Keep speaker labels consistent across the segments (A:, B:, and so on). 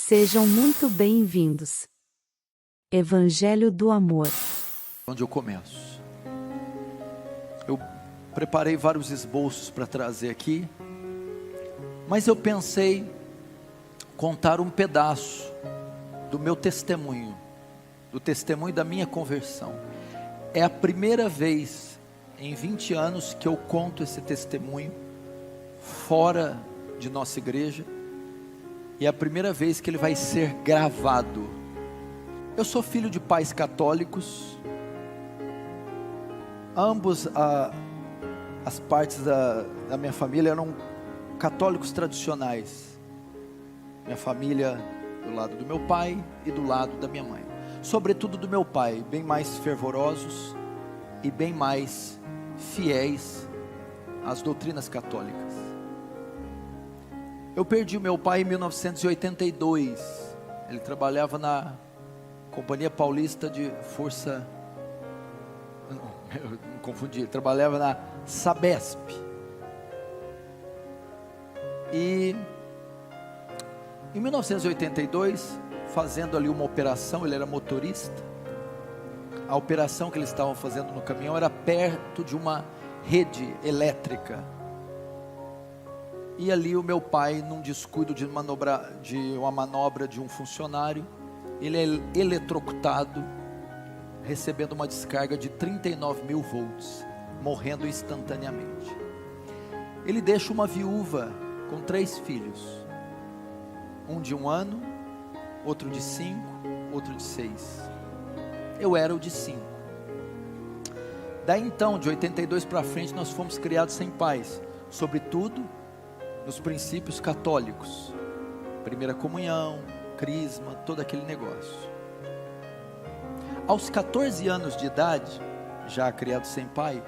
A: Sejam muito bem-vindos. Evangelho do Amor.
B: Onde eu começo? Eu preparei vários esboços para trazer aqui, mas eu pensei contar um pedaço do meu testemunho, do testemunho da minha conversão. É a primeira vez em 20 anos que eu conto esse testemunho fora de nossa igreja, e é a primeira vez que ele vai ser gravado. Eu sou filho de pais católicos, ambos as partes da minha família eram católicos tradicionais. Minha família do lado do meu pai e do lado da minha mãe, sobretudo do meu pai, bem mais fervorosos e bem mais fiéis às doutrinas católicas. Eu perdi o meu pai em 1982, ele trabalhava na Companhia Paulista de Força, eu me confundi, ele trabalhava na Sabesp, e em 1982, fazendo ali uma operação, ele era motorista, a operação que eles estavam fazendo no caminhão era perto de uma rede elétrica, e ali o meu pai, num descuido de uma manobra de um funcionário, ele é eletrocutado, recebendo uma descarga de 39.000 volts, morrendo instantaneamente. Ele deixa uma viúva com 3 filhos, um de 1 ano, outro de 5, outro de 6. Eu era o de 5. Daí então, de 82 para frente, nós fomos criados sem pais, sobretudo nos princípios católicos, primeira comunhão, crisma, todo aquele negócio. Aos 14 anos de idade, já criado sem pai,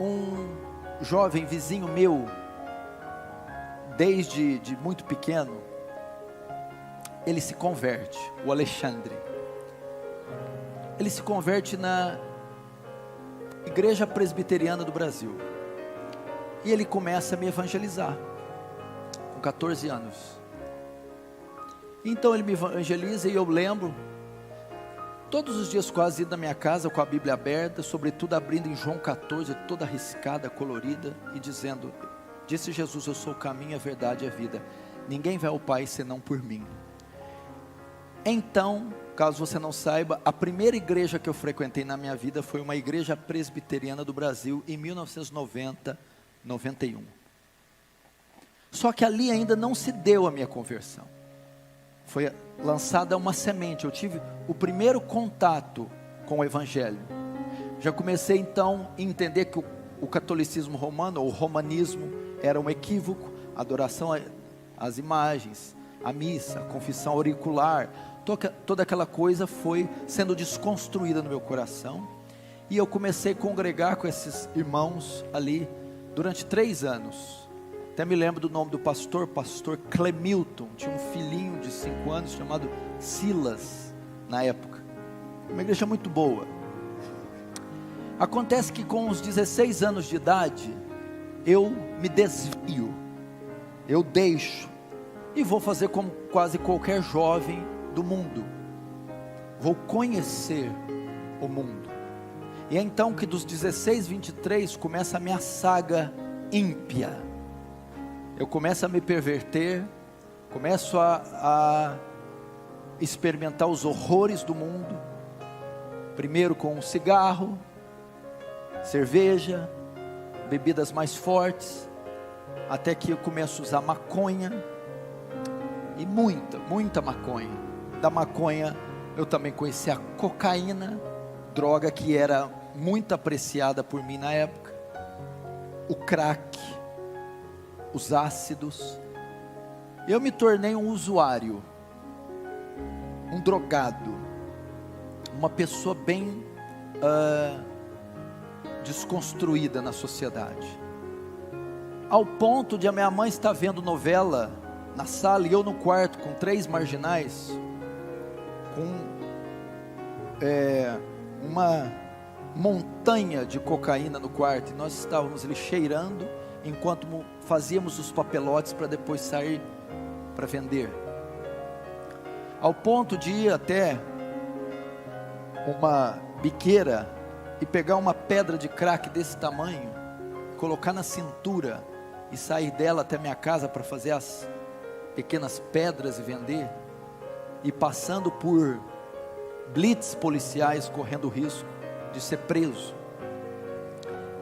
B: um jovem vizinho meu, desde muito pequeno, ele se converte, o Alexandre. Ele se converte na Igreja Presbiteriana do Brasil. E ele começa a me evangelizar, com 14 anos. Então ele me evangeliza e eu lembro, todos os dias quase indo na minha casa com a Bíblia aberta, sobretudo abrindo em João 14, toda riscada, colorida, e dizendo: disse Jesus, eu sou o caminho, a verdade e a vida, ninguém vai ao Pai senão por mim. Então, caso você não saiba, a primeira igreja que eu frequentei na minha vida foi uma igreja presbiteriana do Brasil, em 1990, 91. Só que ali ainda não se deu a minha conversão. Foi lançada uma semente. Eu tive o primeiro contato com o Evangelho. Já comecei então a entender que o catolicismo romano, ou o romanismo, era um equívoco. A adoração às imagens, a missa, a confissão auricular, toda aquela coisa foi sendo desconstruída no meu coração. E eu comecei a congregar com esses irmãos ali durante 3 anos. Até me lembro do nome do pastor Clemilton. Tinha um filhinho de 5 anos chamado Silas, na época. Uma igreja muito boa. Acontece que com os 16 anos de idade, eu me desvio, eu deixo, e vou fazer como quase qualquer jovem do mundo, vou conhecer o mundo. E é então que dos 16, 23, começa a minha saga ímpia. Eu começo a me perverter, começo a experimentar os horrores do mundo, primeiro com o cigarro, cerveja, bebidas mais fortes, até que eu começo a usar maconha, e muita maconha. Da maconha eu também conheci a cocaína, droga que era muito apreciada por mim na época, o crack, os ácidos. Eu me tornei um usuário, um drogado, uma pessoa bem desconstruída na sociedade, ao ponto de a minha mãe estar vendo novela na sala e eu no quarto com 3 marginais, com uma montanha de cocaína no quarto, e nós estávamos ali cheirando, enquanto fazíamos os papelotes para depois sair para vender, ao ponto de ir até uma biqueira e pegar uma pedra de crack desse tamanho, colocar na cintura e sair dela até minha casa para fazer as pequenas pedras e vender, e passando por blitz policiais, correndo o risco de ser preso.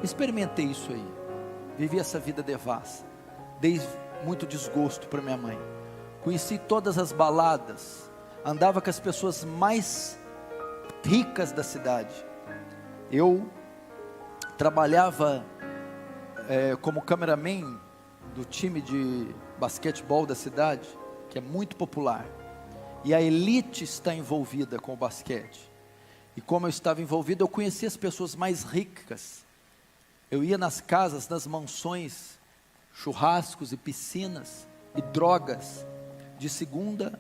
B: Experimentei isso aí, vivi essa vida devassa, dei muito desgosto para minha mãe, conheci todas as baladas, andava com as pessoas mais ricas da cidade. Eu trabalhava como cameraman do time de basquetebol da cidade, que é muito popular, e a elite está envolvida com o basquete, e como eu estava envolvido, eu conhecia as pessoas mais ricas. Eu ia nas casas, nas mansões, churrascos e piscinas e drogas, de segunda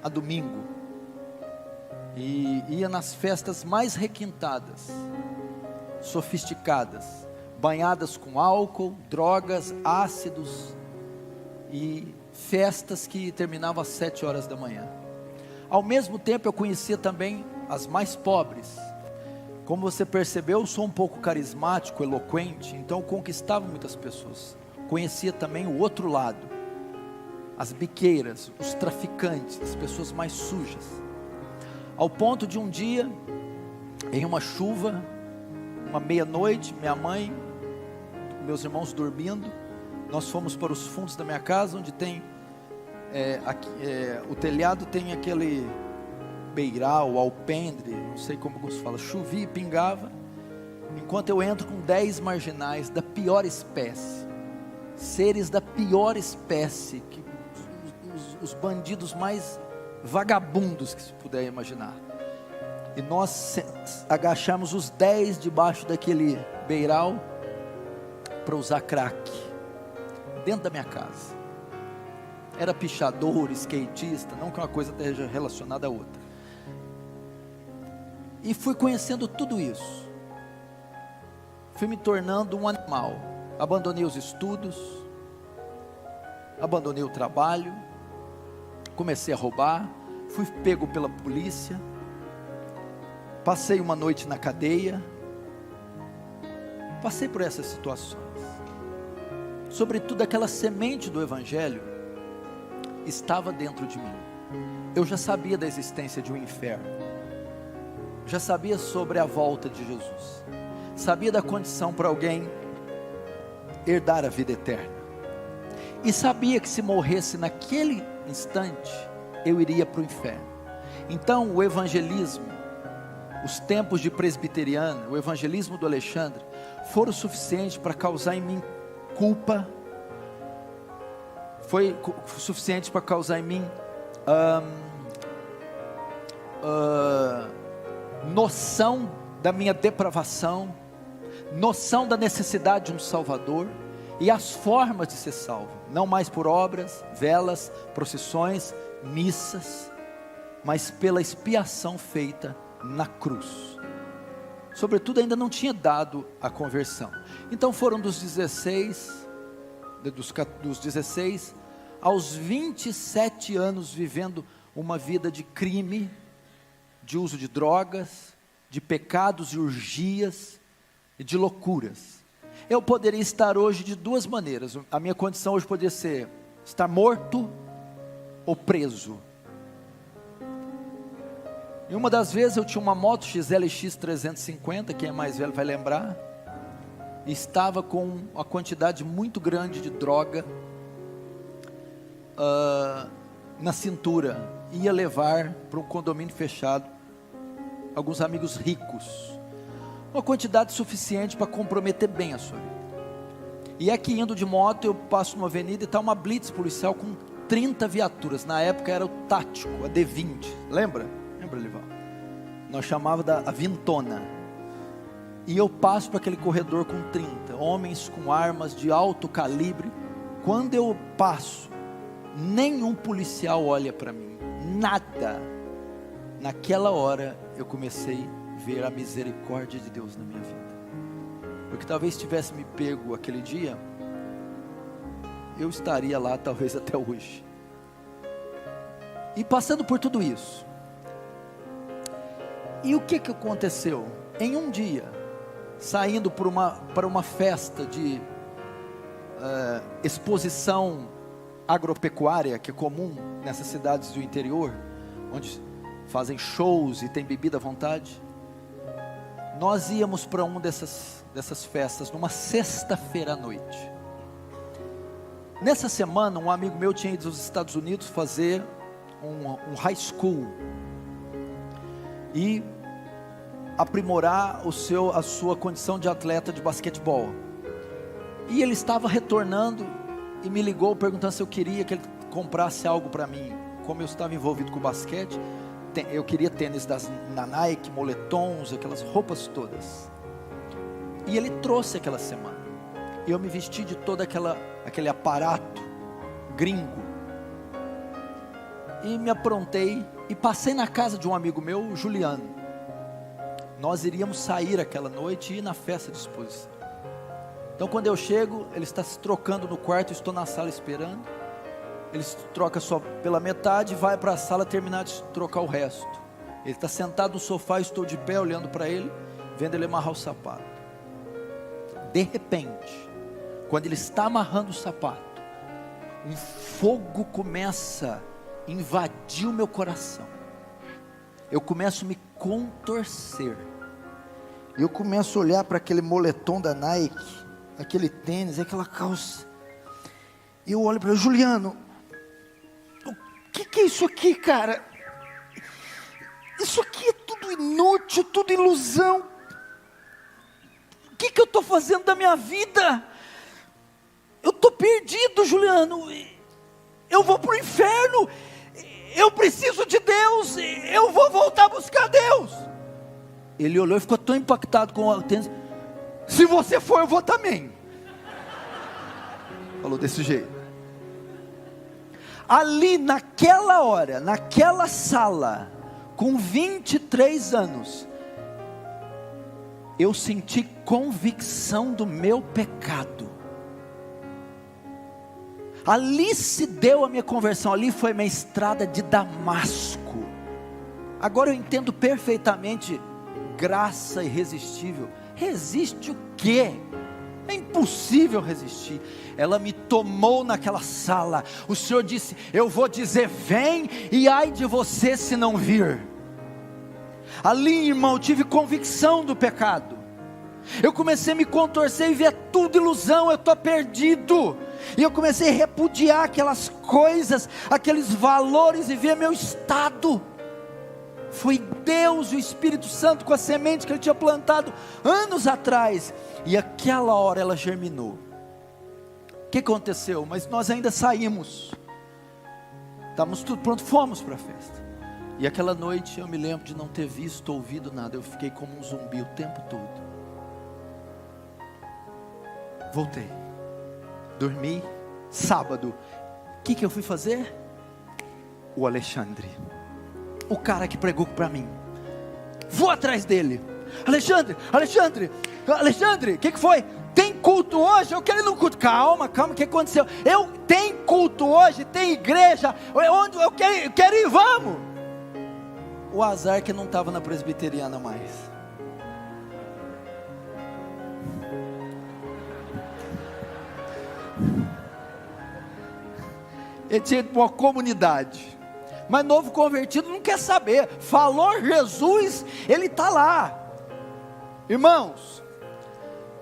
B: a domingo, e ia nas festas mais requintadas, sofisticadas, banhadas com álcool, drogas, ácidos, e festas que terminavam às 7 horas da manhã. Ao mesmo tempo eu conhecia também as mais pobres. Como você percebeu, eu sou um pouco carismático, eloquente, então eu conquistava muitas pessoas. Conhecia também o outro lado, as biqueiras, os traficantes, as pessoas mais sujas, ao ponto de um dia, em uma chuva, uma meia-noite, minha mãe, meus irmãos dormindo, nós fomos para os fundos da minha casa, onde tem o telhado tem aquele beiral, alpendre, não sei como se fala, chovia e pingava, enquanto eu entro com 10 marginais da pior espécie, seres da pior espécie, os bandidos mais vagabundos que se puder imaginar, e nós agachamos os 10 debaixo daquele beiral, para usar crack, dentro da minha casa. Era pichador, skatista, não que uma coisa esteja relacionada à outra, e fui conhecendo tudo isso, fui me tornando um animal, abandonei os estudos, abandonei o trabalho, comecei a roubar, fui pego pela polícia, passei uma noite na cadeia, passei por essas situações, sobretudo aquela semente do Evangelho estava dentro de mim. Eu já sabia da existência de um inferno, já sabia sobre a volta de Jesus, sabia da condição para alguém herdar a vida eterna, e sabia que se morresse naquele instante, eu iria para o inferno. Então o evangelismo, os tempos de presbiteriana, o evangelismo do Alexandre, foram suficientes para causar em mim culpa, foi suficiente para causar em mim noção da minha depravação, noção da necessidade de um Salvador, e as formas de ser salvo, não mais por obras, velas, procissões, missas, mas pela expiação feita na cruz. Sobretudo ainda não tinha dado a conversão. Então foram dos 16 aos 27 anos vivendo uma vida de crime, de uso de drogas, de pecados e urgias e de loucuras. Eu poderia estar hoje de duas maneiras. A minha condição hoje poderia ser estar morto ou preso. E uma das vezes eu tinha uma moto XLX 350, quem é mais velho vai lembrar, e estava com uma quantidade muito grande de droga na cintura, ia levar para um condomínio fechado alguns amigos ricos, uma quantidade suficiente para comprometer bem a sua vida. E aqui indo de moto, eu passo numa avenida e está uma blitz policial com 30 viaturas, na época era o tático, a D20, lembra, Lival? Nós chamávamos a Vintona, e eu passo para aquele corredor com 30, homens com armas de alto calibre. Quando eu passo, nenhum policial olha para mim, nada. Naquela hora eu comecei a ver a misericórdia de Deus na minha vida, porque talvez tivesse me pego aquele dia, eu estaria lá talvez até hoje. E passando por tudo isso, e o que aconteceu? Em um dia, saindo para uma festa de exposição agropecuária, que é comum nessas cidades do interior, onde fazem shows e tem bebida à vontade, nós íamos para uma dessas festas, numa sexta-feira à noite. Nessa semana, um amigo meu tinha ido aos Estados Unidos fazer um high school e aprimorar a sua condição de atleta de basquetebol. E ele estava retornando e me ligou perguntando se eu queria que ele comprasse algo para mim. Como eu estava envolvido com o basquete, eu queria tênis da Nike, moletons, aquelas roupas todas. E ele trouxe aquela semana. E eu me vesti de todo aquele aparato gringo. E me aprontei e passei na casa de um amigo meu, o Juliano. Nós iríamos sair aquela noite e ir na festa de exposição. Então quando eu chego, ele está se trocando no quarto, eu estou na sala esperando. Ele se troca só pela metade e vai para a sala terminar de trocar o resto. Ele está sentado no sofá, eu estou de pé olhando para ele, vendo ele amarrar o sapato. De repente, quando ele está amarrando o sapato, um fogo começa a invadir o meu coração. Eu começo a me contorcer. Eu começo a olhar para aquele moletom da Nike, aquele tênis, aquela calça. E eu olho para ele: Juliano, o que é isso aqui, cara? Isso aqui é tudo inútil, tudo ilusão. O que eu estou fazendo da minha vida? Eu estou perdido, Juliano. Eu vou para o inferno. Eu preciso de Deus. Eu vou voltar a buscar Deus. Ele olhou e ficou tão impactado com o tênis. Se você for, eu vou também. Falou desse jeito. Ali naquela hora, naquela sala, com 23 anos, eu senti convicção do meu pecado. Ali se deu a minha conversão, ali foi minha estrada de Damasco. Agora eu entendo perfeitamente graça irresistível. Resiste o quê? É impossível resistir. Ela me tomou naquela sala. O Senhor disse: eu vou dizer vem, e ai de você se não vir. Ali, irmão, eu tive convicção do pecado. Eu comecei a me contorcer e ver tudo ilusão. Eu estou perdido. E eu comecei a repudiar aquelas coisas, aqueles valores, e ver meu estado. Foi Deus, o Espírito Santo, com a semente que Ele tinha plantado anos atrás. E aquela hora ela germinou. O que aconteceu? Mas nós ainda saímos. Estávamos tudo pronto, fomos para a festa. E aquela noite eu me lembro de não ter visto, ouvido nada. Eu fiquei como um zumbi o tempo todo. Voltei. Dormi. Sábado. O que eu fui fazer? O Alexandre, o cara que pregou para mim. Vou atrás dele. Alexandre, o que foi? Tem culto hoje? Eu quero ir no culto. Calma, o que aconteceu? Tem culto hoje, tem igreja, onde eu quero ir, vamos. O azar que não estava na presbiteriana mais. Ele tinha uma comunidade. Mas novo convertido não quer saber. Falou Jesus, ele está lá. Irmãos,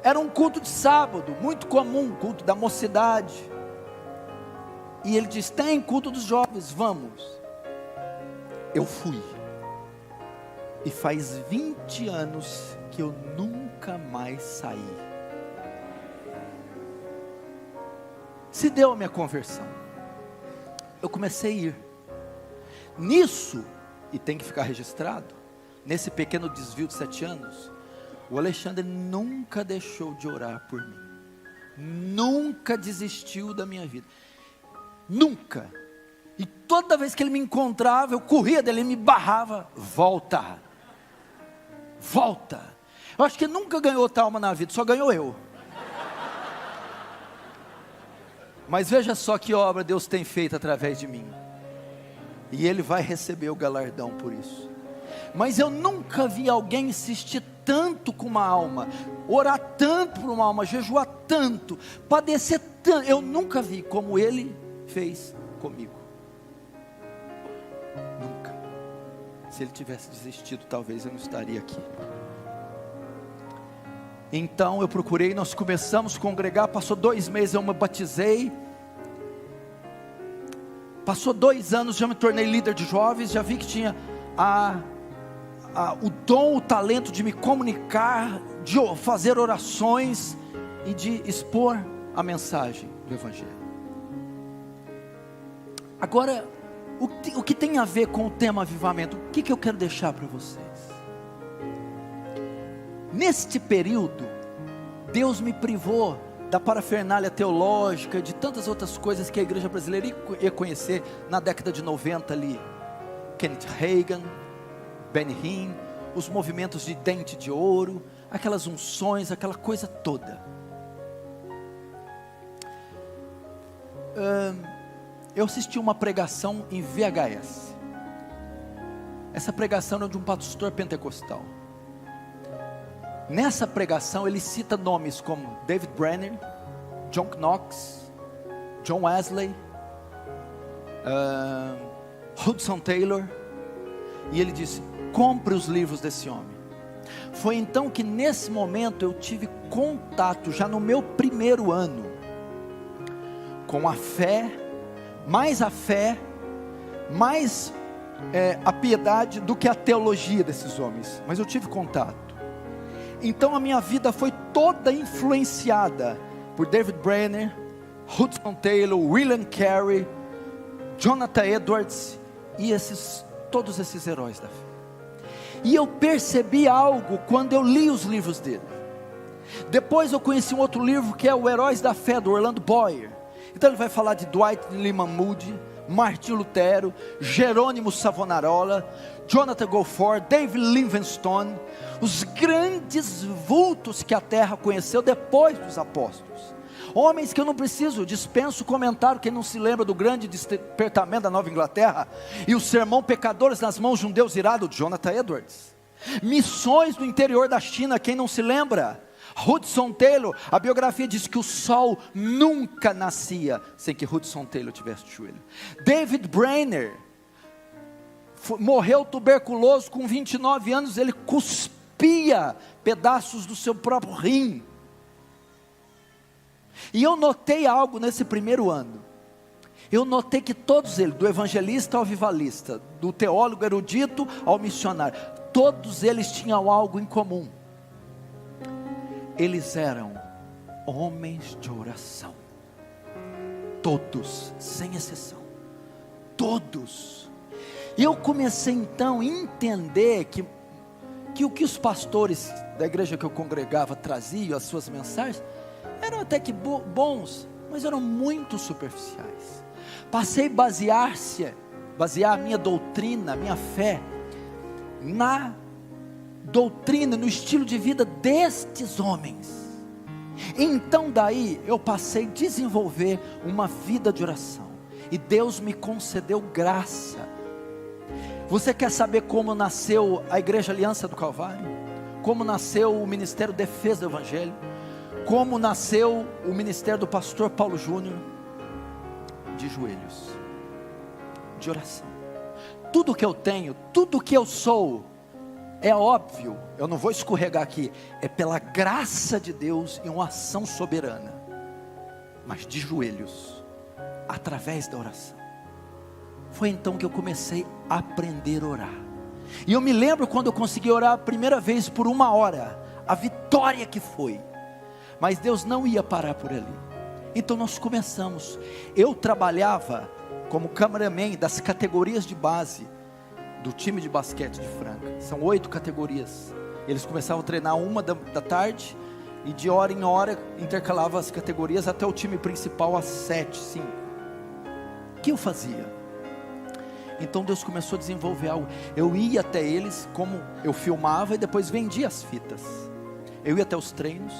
B: era um culto de sábado, muito comum, culto da mocidade. E ele diz: tem culto dos jovens, vamos. Eu fui. E faz 20 anos que eu nunca mais saí. Se deu a minha conversão. Eu comecei a ir. Nisso, e tem que ficar registrado, nesse pequeno desvio de 7 anos, o Alexandre nunca deixou de orar por mim. Nunca desistiu da minha vida. Nunca. E toda vez que ele me encontrava, eu corria dele, ele me barrava. Volta. Eu acho que ele nunca ganhou outra alma na vida, só ganhou eu. Mas veja só que obra Deus tem feito através de mim. E ele vai receber o galardão por isso. Mas eu nunca vi alguém insistir tanto com uma alma, orar tanto por uma alma, jejuar tanto, padecer tanto. Eu nunca vi como ele fez comigo. Nunca. Se ele tivesse desistido, talvez eu não estaria aqui. Então eu procurei, nós começamos a congregar. Passou 2 meses, eu me batizei. Passou 2 anos, já me tornei líder de jovens. Já vi que tinha o dom, o talento de me comunicar, de fazer orações e de expor a mensagem do Evangelho. Agora, o que tem a ver com o tema avivamento? O que eu quero deixar para vocês? Neste período, Deus me privou da parafernália teológica, de tantas outras coisas que a igreja brasileira ia conhecer na década de 90 ali. Kenneth Hagin, Benny Hinn, os movimentos de dente de ouro, aquelas unções, aquela coisa toda. Eu assisti uma pregação em VHS. Essa pregação era de um pastor pentecostal. Nessa pregação ele cita nomes como David Brenner, John Knox, John Wesley, Hudson Taylor. E ele disse: compre os livros desse homem. Foi então que nesse momento eu tive contato, já no meu primeiro ano, com a fé, mais a piedade do que a teologia desses homens. Mas eu tive contato. Então a minha vida foi toda influenciada por David Brenner, Hudson Taylor, William Carey, Jonathan Edwards e todos esses heróis da fé. E eu percebi algo quando eu li os livros dele. Depois eu conheci um outro livro que é o Heróis da Fé, do Orlando Boyer. Então ele vai falar de Dwight Lyman Moody, Martinho Lutero, Jerônimo Savonarola, Jonathan Goforth, David Livingstone, os grandes vultos que a terra conheceu depois dos apóstolos. Homens que eu não dispenso comentário. Quem não se lembra do grande despertamento da Nova Inglaterra e o sermão Pecadores nas mãos de um Deus irado, Jonathan Edwards. Missões no interior da China, quem não se lembra? Hudson Taylor. A biografia diz que o sol nunca nascia sem que Hudson Taylor tivesse de joelho. David Brenner morreu tuberculoso com 29 anos, ele cuspia pedaços do seu próprio rim. E eu notei algo nesse primeiro ano. Eu notei que todos eles, do evangelista ao avivalista, do teólogo erudito ao missionário, todos eles tinham algo em comum. Eles eram homens de oração. Todos, sem exceção. Todos. E eu comecei então a entender que o que os pastores da igreja que eu congregava traziam, as suas mensagens, eram até que bons, mas eram muito superficiais. Passei a basear a minha doutrina, a minha fé, na doutrina, no estilo de vida destes homens. Então daí eu passei a desenvolver uma vida de oração, e Deus me concedeu graça. Você quer saber como nasceu a Igreja Aliança do Calvário? Como nasceu o Ministério Defesa do Evangelho? Como nasceu o ministério do pastor Paulo Júnior? De joelhos, de oração. Tudo que eu tenho, tudo que eu sou, é óbvio, eu não vou escorregar aqui, é pela graça de Deus e uma ação soberana, mas de joelhos, através da oração. Foi então que eu comecei a aprender a orar. E eu me lembro quando eu consegui orar a primeira vez por 1 hora, a vitória que foi. Mas Deus não ia parar por ali. Então nós começamos. Eu trabalhava como cameraman das categorias de base do time de basquete de Franca. São 8 categorias. Eles começavam a treinar 1 da tarde, e de hora em hora intercalava as categorias até o time principal às 7, 5. O que eu fazia? Então Deus começou a desenvolver algo. Eu ia até eles, como eu filmava e depois vendia as fitas. Eu ia até os treinos,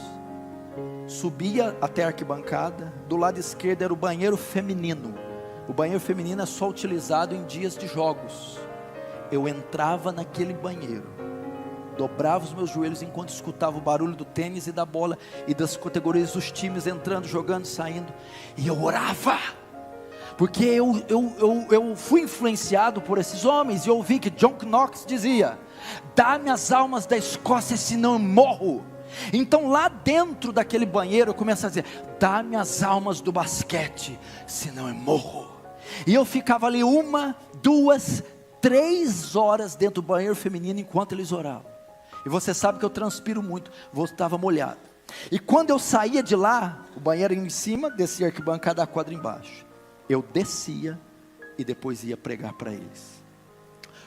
B: subia até a arquibancada. Do lado esquerdo era o banheiro feminino, O banheiro feminino é só utilizado em dias de jogos. Eu entrava naquele banheiro, dobrava os meus joelhos enquanto escutava o barulho do tênis e da bola e das categorias dos times entrando, jogando, saindo, e eu orava, porque eu fui influenciado por esses homens, e eu ouvi que John Knox dizia: dá-me as almas da Escócia, senão eu morro. Então lá dentro daquele banheiro eu começo a dizer: dá-me as almas do basquete, senão eu morro. E eu ficava ali 1, 2, 3 horas dentro do banheiro feminino enquanto eles oravam. E você sabe que eu transpiro muito, estava molhado. E quando eu saía de lá, o banheiro em cima, descia a arquibancada, a quadra embaixo. Eu descia e depois ia pregar para eles.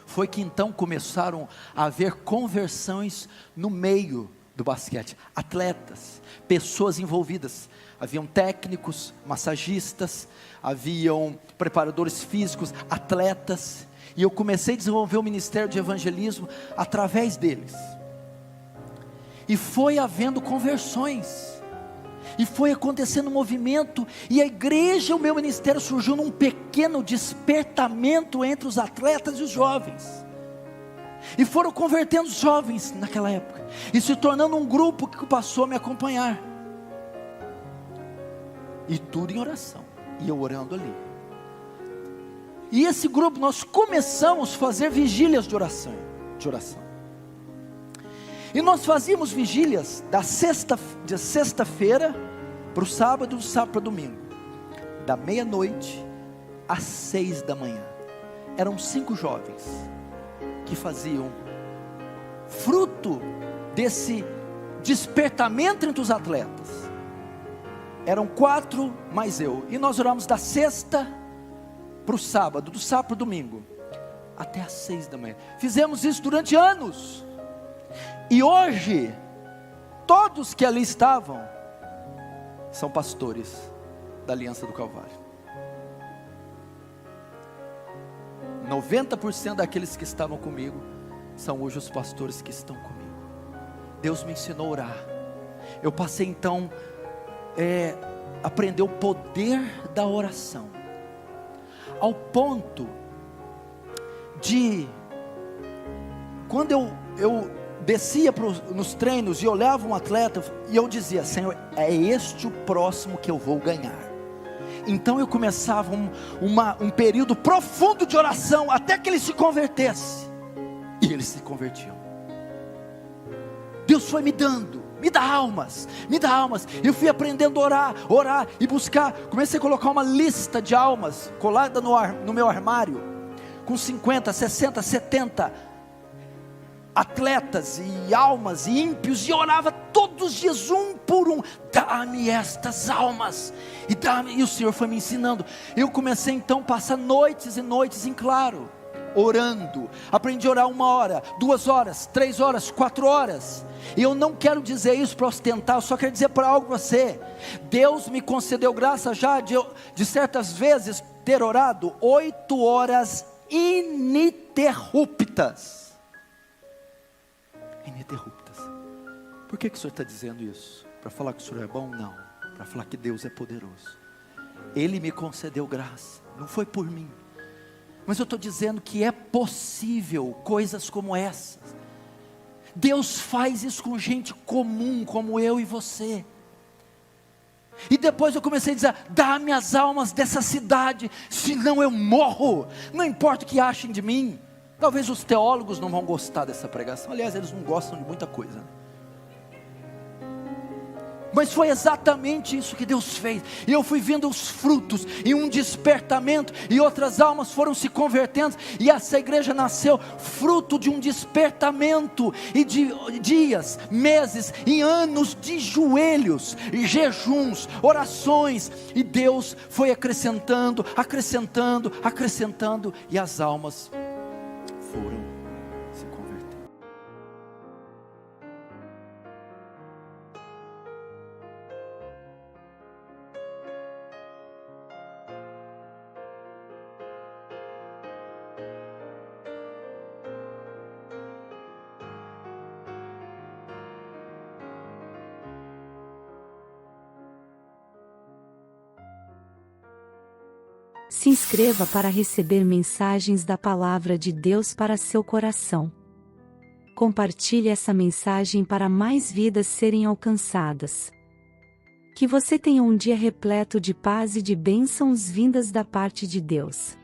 B: Foi que então começaram a haver conversões no meio do basquete. Atletas, pessoas envolvidas. Haviam técnicos, massagistas, haviam preparadores físicos, atletas. E eu comecei a desenvolver o ministério de evangelismo através deles. E foi havendo conversões. E foi acontecendo um movimento. E a igreja, o meu ministério surgiu num pequeno despertamento entre os atletas e os jovens. E foram convertendo os jovens naquela época. E se tornando um grupo que passou a me acompanhar. E tudo em oração. E eu orando ali. E esse grupo nós começamos a fazer vigílias de oração. E nós fazíamos vigílias de sexta-feira para o sábado, do sábado para o domingo, da meia-noite às 6 da manhã. Eram 5 jovens que faziam, fruto desse despertamento entre os atletas. Eram 4 mais eu, e nós oramos da sexta para o sábado, do sábado para o domingo, até às 6 da manhã. Fizemos isso durante anos. E hoje, todos que ali estavam, são pastores da Aliança do Calvário. 90% daqueles que estavam comigo, são hoje os pastores que estão comigo. Deus me ensinou a orar. Eu passei então, aprender o poder da oração, ao ponto de, quando eu descia nos treinos e olhava um atleta, e eu dizia: Senhor, é este o próximo que eu vou ganhar. Então eu começava um período profundo de oração, até que ele se convertesse, e eles se convertiam. Deus foi me dá almas, eu fui aprendendo a orar e buscar. Comecei a colocar uma lista de almas, colada no meu armário, com 50, 60, 70 atletas e almas e ímpios, e orava todos os dias, um por um: dá-me estas almas, e o Senhor foi me ensinando. Eu comecei então a passar noites e noites em claro, orando. Aprendi a orar 1 hora, 2 horas, 3 horas, 4 horas. E eu não quero dizer isso para ostentar, eu só quero dizer para algo para você. Deus me concedeu graça já de certas vezes ter orado 8 horas ininterruptas. Por que o Senhor está dizendo isso? Para falar que o Senhor é bom? Não, para falar que Deus é poderoso. Ele me concedeu graça, não foi por mim, mas eu estou dizendo que é possível coisas como essas. Deus faz isso com gente comum como eu e você. E depois eu comecei a dizer: dá-me as almas dessa cidade, senão eu morro. Não importa o que achem de mim. Talvez os teólogos não vão gostar dessa pregação. Aliás, eles não gostam de muita coisa, mas foi exatamente isso que Deus fez. E eu fui vendo os frutos, e um despertamento, e outras almas foram se convertendo, e essa igreja nasceu fruto de um despertamento, e de dias, meses e anos de joelhos, e jejuns, orações, e Deus foi acrescentando, e as almas foram se convertendo.
A: Se inscreva para receber mensagens da Palavra de Deus para seu coração. Compartilhe essa mensagem para mais vidas serem alcançadas. Que você tenha um dia repleto de paz e de bênçãos vindas da parte de Deus.